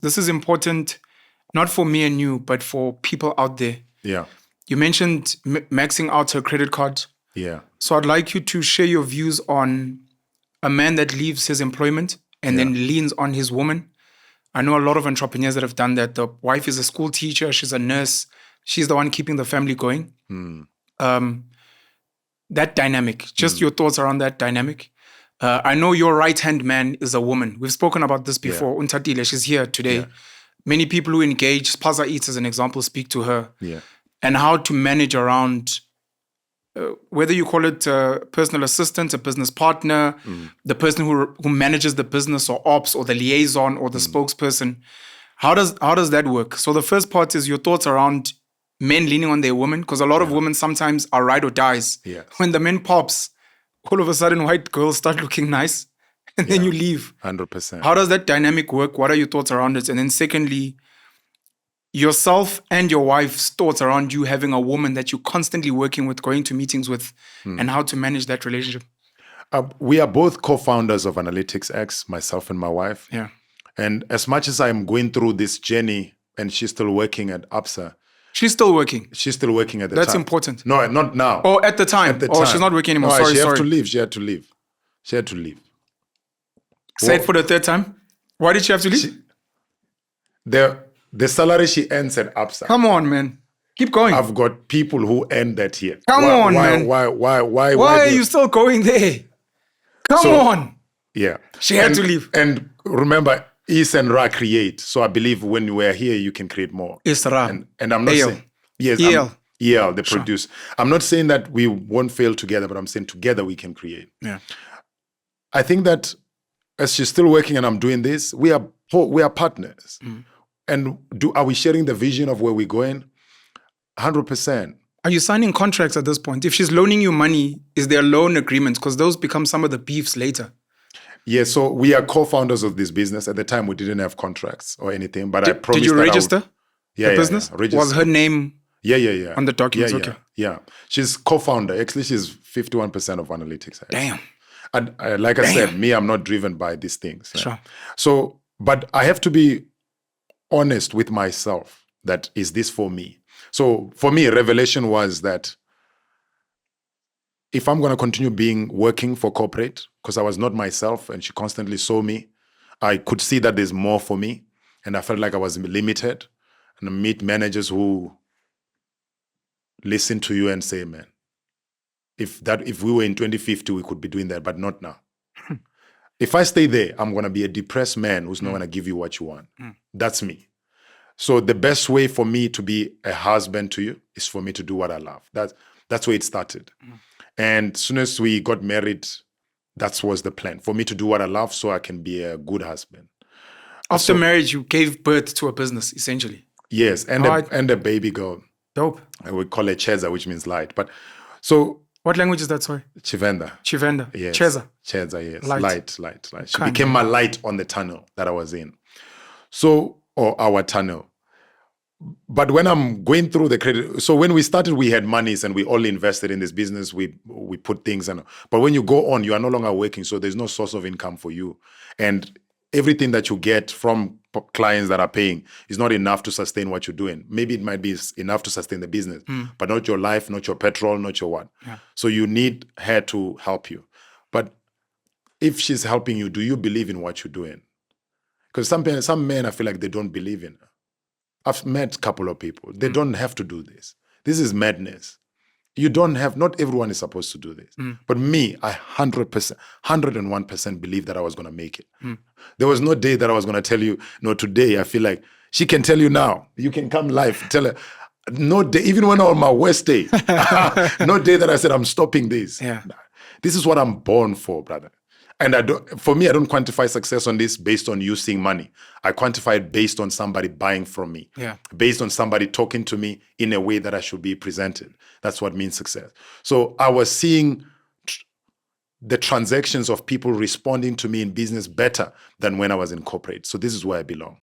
this is important, not for me and you, but for people out there. Yeah. You mentioned maxing out her credit card. Yeah. So I'd like you to share your views on a man that leaves his employment and then leans on his woman. I know a lot of entrepreneurs that have done that. The wife is a school teacher. She's a nurse. She's the one keeping the family going. That dynamic, just your thoughts around that dynamic. I know your right-hand man is a woman. We've spoken about this before. Untatile, she's here today. Yeah. Many people who engage, Spaza Eats as an example, speak to her. Yeah. And how to manage around, whether you call it a personal assistant, a business partner, the person who manages the business or ops or the liaison or the spokesperson. How does that work? So the first part is your thoughts around men leaning on their women, because a lot of women sometimes are ride or dies. Yeah. When the men pops, all of a sudden white girls start looking nice and then you leave. 100%. How does that dynamic work? What are your thoughts around it? And then secondly, yourself and your wife's thoughts around you having a woman that you're constantly working with, going to meetings with, and how to manage that relationship. We are both co-founders of Analytics X, myself and my wife. Yeah. And as much as I'm going through this journey and she's still working at ABSA. She's still working. She's still working at the That's time. important. No, not now. Oh, at the time. At the Oh, time. she's not working anymore. No, Sorry. She had to leave. She had to leave. Say it for the third time. Why did she have to leave? The salary she earns at ABSA. Come on, man. Keep going. I've got people who earn that here. Come on, man. Why are you still going there? Come on. Yeah. She had to leave. And remember, Is and Ra create. So I believe when we're here, you can create more. Isra. And I'm not saying... Yes, EL. They produce. I'm not saying that we won't fail together, but I'm saying together we can create. Yeah. I think that as she's still working and I'm doing this, we are partners. And are we sharing the vision of where we're going? 100%. Are you signing contracts at this point? If she's loaning you money, is there loan agreements? Because those become some of the beefs later. Yeah, so we are co-founders of this business. At the time, we didn't have contracts or anything, but I promised. Did you register the business? Yeah. Was her name on the documents? Yeah. She's co-founder. Actually, she's 51% of Analytics. Damn. And like I said, I'm not driven by these things. Right? Sure. So, but I have to be honest with myself that is this for me? So for me, revelation was that if I'm going to continue working for corporate, because I was not myself and she constantly saw me, I could see that there's more for me. And I felt like I was limited. And I meet managers who listen to you and say, man, if we were in 2050, we could be doing that, but not now. If I stay there, I'm going to be a depressed man who's not going to give you what you want. That's me. So the best way for me to be a husband to you is for me to do what I love. That's where it started. And as soon as we got married, that was the plan, for me to do what I love so I can be a good husband. After marriage, you gave birth to a business, essentially. Yes, and a baby girl. Dope. I would call it Cheza, which means light. But so... What language is that, sorry? Chivenda. Yes. Cheza, yes. Light. She Kind became my light on the tunnel that I was in. So, or our tunnel. But when I'm going through the credit, so when we started, we had monies and we all invested in this business. We put things in. But when you go on, you are no longer working. So there's no source of income for you. And everything that you get from clients that are paying is not enough to sustain what you're doing. Maybe it might be enough to sustain the business, but not your life, not your petrol, not your what. Yeah. So you need her to help you. But if she's helping you, do you believe in what you're doing? Because some men, I feel like they don't believe in her. I've met a couple of people. They don't have to do this. This is madness. Not everyone is supposed to do this. But me, I 100%, 101% believe that I was going to make it. There was no day that I was going to tell you, no, today I feel like she can tell you now. You can come live, tell her. No day, even when on my worst day, no day that I said, I'm stopping this. Yeah. This is what I'm born for, brother. And for me, I don't quantify success on this based on you seeing money. I quantify it based on somebody buying from me, based on somebody talking to me in a way that I should be presented. That's what means success. So I was seeing the transactions of people responding to me in business better than when I was in corporate. So this is where I belong.